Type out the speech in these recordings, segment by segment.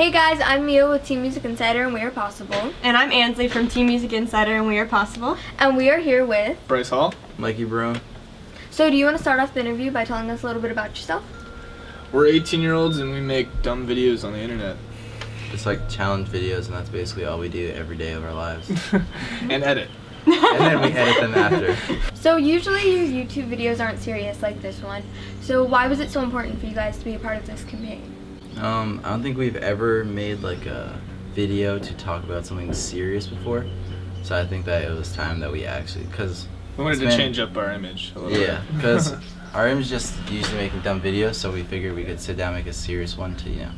Hey guys, I'm Mia with Teen Music Insider and We Are Possible. And I'm Ansley from Teen Music Insider and We Are Possible. And we are here with Bryce Hall. Mikey Barone. So do you want to start off the interview by telling us a little bit about yourself? We're 18-year-olds and we make dumb videos on the internet. Just like challenge videos, and that's basically all we do every day of our lives. And edit. And then we edit them after. So usually your YouTube videos aren't serious like this one. So why was it so important for you guys to be a part of this campaign? I don't think we've ever made like a video to talk about something serious before. So I think that it was time that we actually, because we wanted to change up our image a little bit. Yeah, because our image is just usually making dumb videos, so we figured we could sit down and make a serious one to,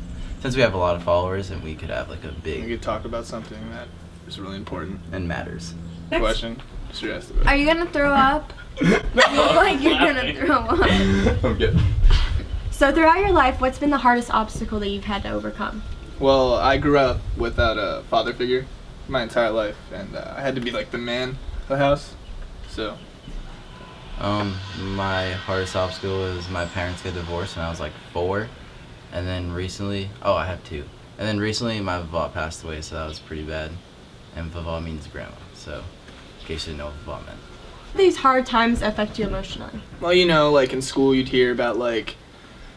since we have a lot of followers and we could have like a big... We could talk about something that is really important. And matters. Question? Stressed about it. Are you going to throw up? You look like you're going to throw up. I'm good. So throughout your life, what's been the hardest obstacle that you've had to overcome? Well, I grew up without a father figure my entire life, and I had to be like the man of the house, so... My hardest obstacle was my parents get divorced when I was like 4, and then recently, I have 2, and then recently my Vava passed away, so that was pretty bad, and Vava means grandma, so in case you didn't know what Vava meant. How do these hard times affect you emotionally? Well, like in school you'd hear about like,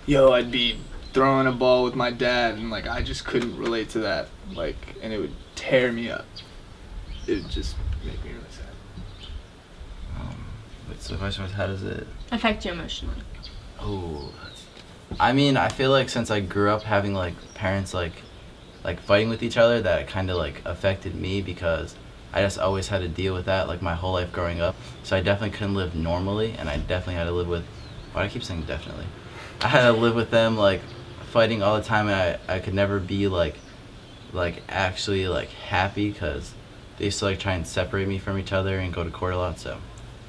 I'd be throwing a ball with my dad, and like I just couldn't relate to that, like, and it would tear me up. It would just make me really sad. So the question was, how does it Affect you emotionally? I feel like since I grew up having like parents like fighting with each other, that it kind of like affected me, because I just always had to deal with that like my whole life growing up. So I definitely couldn't live normally, and I definitely had to live with, why do I keep saying definitely? I had to live with them like fighting all the time, and I could never be like actually like happy, because they used to like try and separate me from each other and go to court a lot, so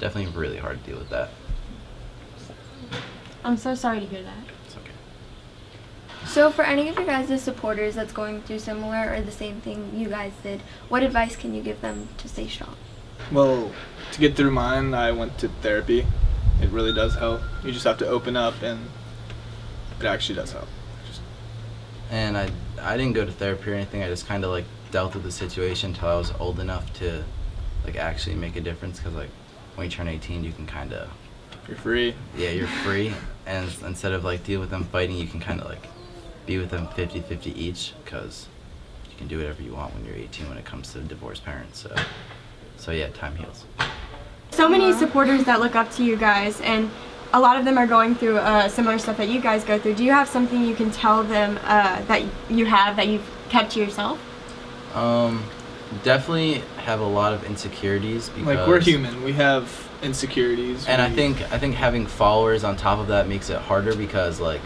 definitely really hard to deal with that. I'm so sorry to hear that. It's okay. So for any of your guys' supporters that's going through similar or the same thing you guys did, what advice can you give them to stay strong? Well, to get through mine, I went to therapy. It really does help. You just have to open up, and it actually does help. And I didn't go to therapy or anything. I just kind of like dealt with the situation until I was old enough to like actually make a difference, because like when you turn 18 you can kind of... You're free. Yeah, you're free, and instead of like deal with them fighting, you can kind of like be with them 50-50 each, because you can do whatever you want when you're 18 when it comes to divorced parents. So yeah, time heals. So many supporters that look up to you guys, and a lot of them are going through similar stuff that you guys go through. Do you have something you can tell them that you've kept to yourself? Definitely have a lot of insecurities, because like we're human. We have insecurities. And I think having followers on top of that makes it harder, because like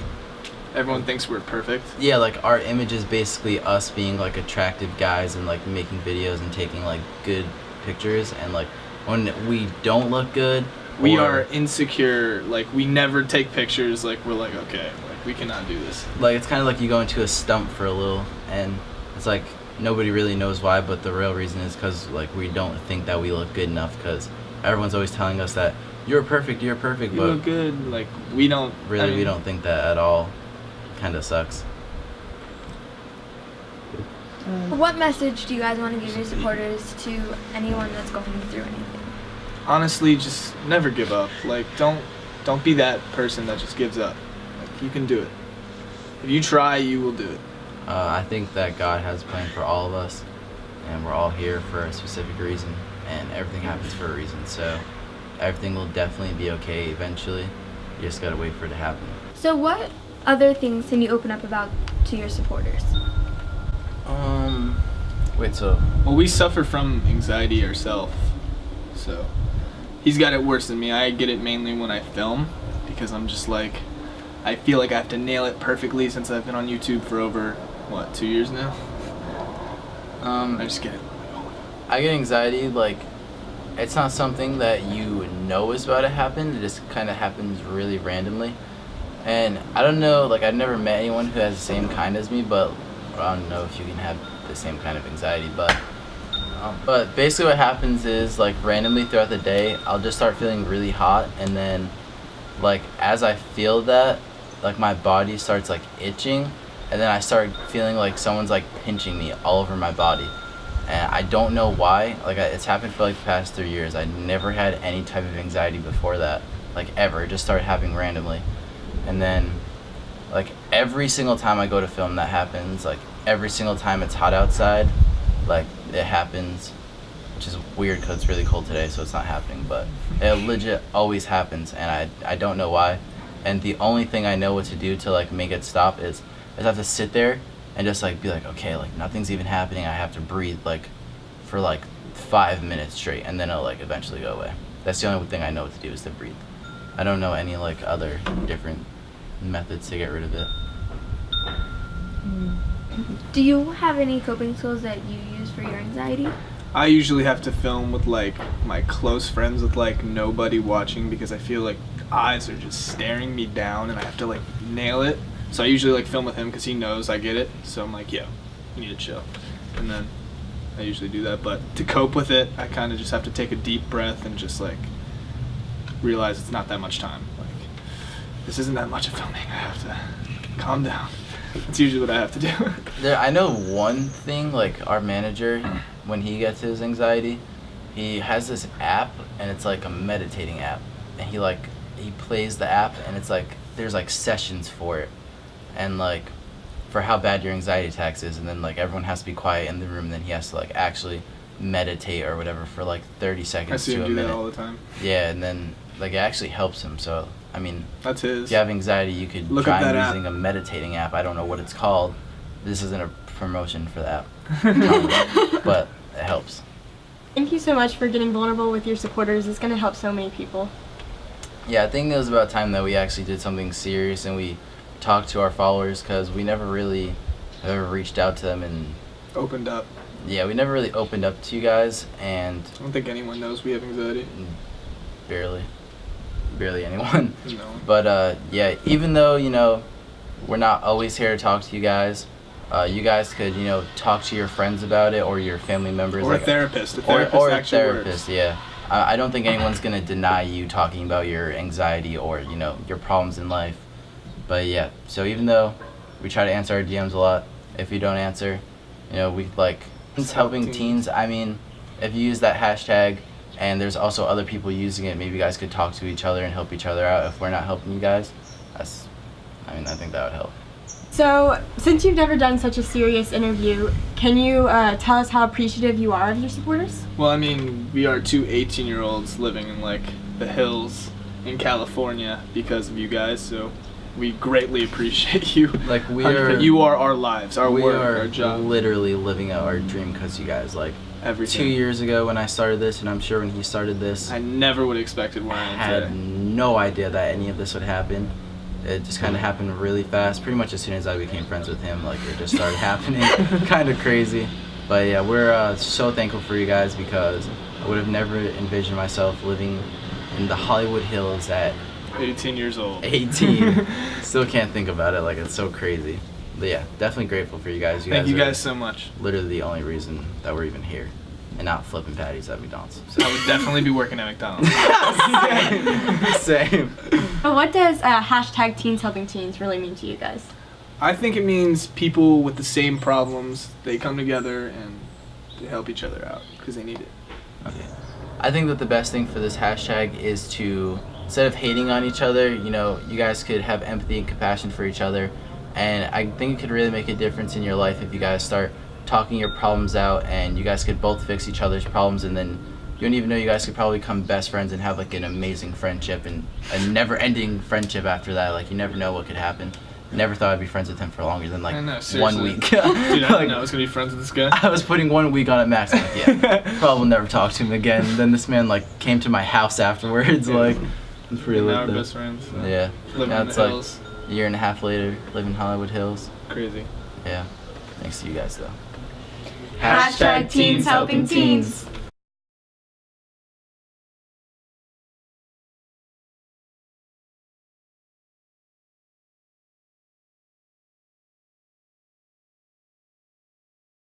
everyone thinks we're perfect. Yeah, like our image is basically us being like attractive guys and like making videos and taking like good pictures, and like when we don't look good, we are insecure. Like we never take pictures. Like we're like, okay, like we cannot do this. Like it's kind of like you go into a stump for a little, and it's like nobody really knows why, but the real reason is because like we don't think that we look good enough, because everyone's always telling us that you're perfect, you but look good. Like we don't really. We don't think that at all. Kind of sucks. What message do you guys want to give your supporters to anyone that's going through anything? Honestly, just never give up. Like don't be that person that just gives up. Like you can do it. If you try, you will do it. I think that God has a plan for all of us, and we're all here for a specific reason, and everything happens for a reason, so everything will definitely be okay eventually. You just gotta wait for it to happen. So what other things can you open up about to your supporters? Well, we suffer from anxiety ourselves, so he's got it worse than me. I get it mainly when I film, because I'm just like, I feel like I have to nail it perfectly, since I've been on YouTube for over 2 years now. I just get it. I get anxiety, like it's not something that you know is about to happen. It just kind of happens really randomly, and I don't know, like I've never met anyone who has the same kind as me, but I don't know if you can have the same kind of anxiety, but basically what happens is like randomly throughout the day I'll just start feeling really hot, and then like as I feel that, like my body starts like itching, and then I started feeling like someone's like pinching me all over my body, and I don't know why. Like it's happened for like the past 3 years. I never had any type of anxiety before that, like ever. It just started happening randomly, and then like every single time I go to film that happens. Like every single time it's hot outside, like it happens, which is weird because it's really cold today, so it's not happening. But it legit always happens, and I don't know why. And the only thing I know what to do to like make it stop is I have to sit there and just like be like, okay, like nothing's even happening. I have to breathe like for like 5 minutes straight, and then it'll like eventually go away. That's the only thing I know what to do is to breathe. I don't know any like other different methods to get rid of it. Do you have any coping skills that you use for your anxiety? I usually have to film with like my close friends with like nobody watching because I feel like eyes are just staring me down and I have to like nail it. So I usually like film with him because he knows I get it. So I'm like, yo, you need to chill. And then I usually do that. But to cope with it, I kind of just have to take a deep breath and just like realize it's not that much time. Like, this isn't that much of filming. I have to calm down. That's usually what I have to do. I know one thing, like our manager, when he gets his anxiety, he has this app and it's like a meditating app. And he plays the app and it's like, there's like sessions for it. And like, for how bad your anxiety attacks is, and then like everyone has to be quiet in the room, and then he has to like actually meditate or whatever for like 30 seconds I see to him a do minute. that all the time. Yeah, and then like it actually helps him. So I mean, That's his. if you have anxiety, you could Look up try that app. using a meditating app. I don't know what it's called. This isn't a promotion for the app, but it helps. Thank you so much for getting vulnerable with your supporters. It's going to help so many people. Yeah, I think it was about time that we actually did something serious and we talked to our followers, because we never really ever reached out to them, and Opened up. yeah, we never really opened up to you guys, and I don't think anyone knows we have anxiety. barely anyone. No. But yeah, even though, you know, we're not always here to talk to you guys could, you know, talk to your friends about it, or your family members, Or like a therapist. A or therapist a actually therapist. works. Yeah, I don't think anyone's gonna deny you talking about your anxiety or, you know, your problems in life. But yeah, so even though we try to answer our DMs a lot, if you don't answer, you know, we like helping teens. I mean, if you use that hashtag and there's also other people using it, maybe you guys could talk to each other and help each other out. If we're not helping you guys, I think that would help. So, since you've never done such a serious interview, can you tell us how appreciative you are of your supporters? Well, I mean, we are two 18-year-olds living in like the hills in California because of you guys, so we greatly appreciate you. Like you are our lives, our we work, are our job. literally living out our dream because you guys. Like Everything. 2 years ago when I started this, and I'm sure when he started this, I never would have expected where I am had today. no idea that any of this would happen. It just kind of happened really fast. Pretty much as soon as I became friends with him, like it just started happening. Kind of crazy. But yeah, we're so thankful for you guys, because I would have never envisioned myself living in the Hollywood Hills at 18 years old. 18. Still can't think about it. Like, it's so crazy. But yeah, definitely grateful for you guys. Thank you are guys so much. literally the only reason that we're even here, and not flipping patties at McDonald's. So. I would definitely be working at McDonald's. Same. But what does hashtag Teens Helping Teens really mean to you guys? I think it means people with the same problems, they come together and they help each other out because they need it. Okay. I think that the best thing for this hashtag is to, instead of hating on each other, you know, you guys could have empathy and compassion for each other. And I think it could really make a difference in your life if you guys start talking your problems out, and you guys could both fix each other's problems, and then you don't even know, you guys could probably become best friends and have like an amazing friendship and a never-ending friendship after that. Like, you never know what could happen. Never thought I'd be friends with him for longer than like I know, 1 seriously. week. Dude, I Like, didn't know I was going to be friends with this guy. I was putting 1 week on it max. I'm like, yeah, probably will never talk to him again. Then this man like came to my house afterwards. Yeah. Like, it's pretty And now lit we're though. best friends. So. Yeah. Living Now in it's the like hills. a year and a half later, live in Hollywood Hills. Crazy. Yeah. Thanks to you guys though. Hashtag Teens Helping Teens.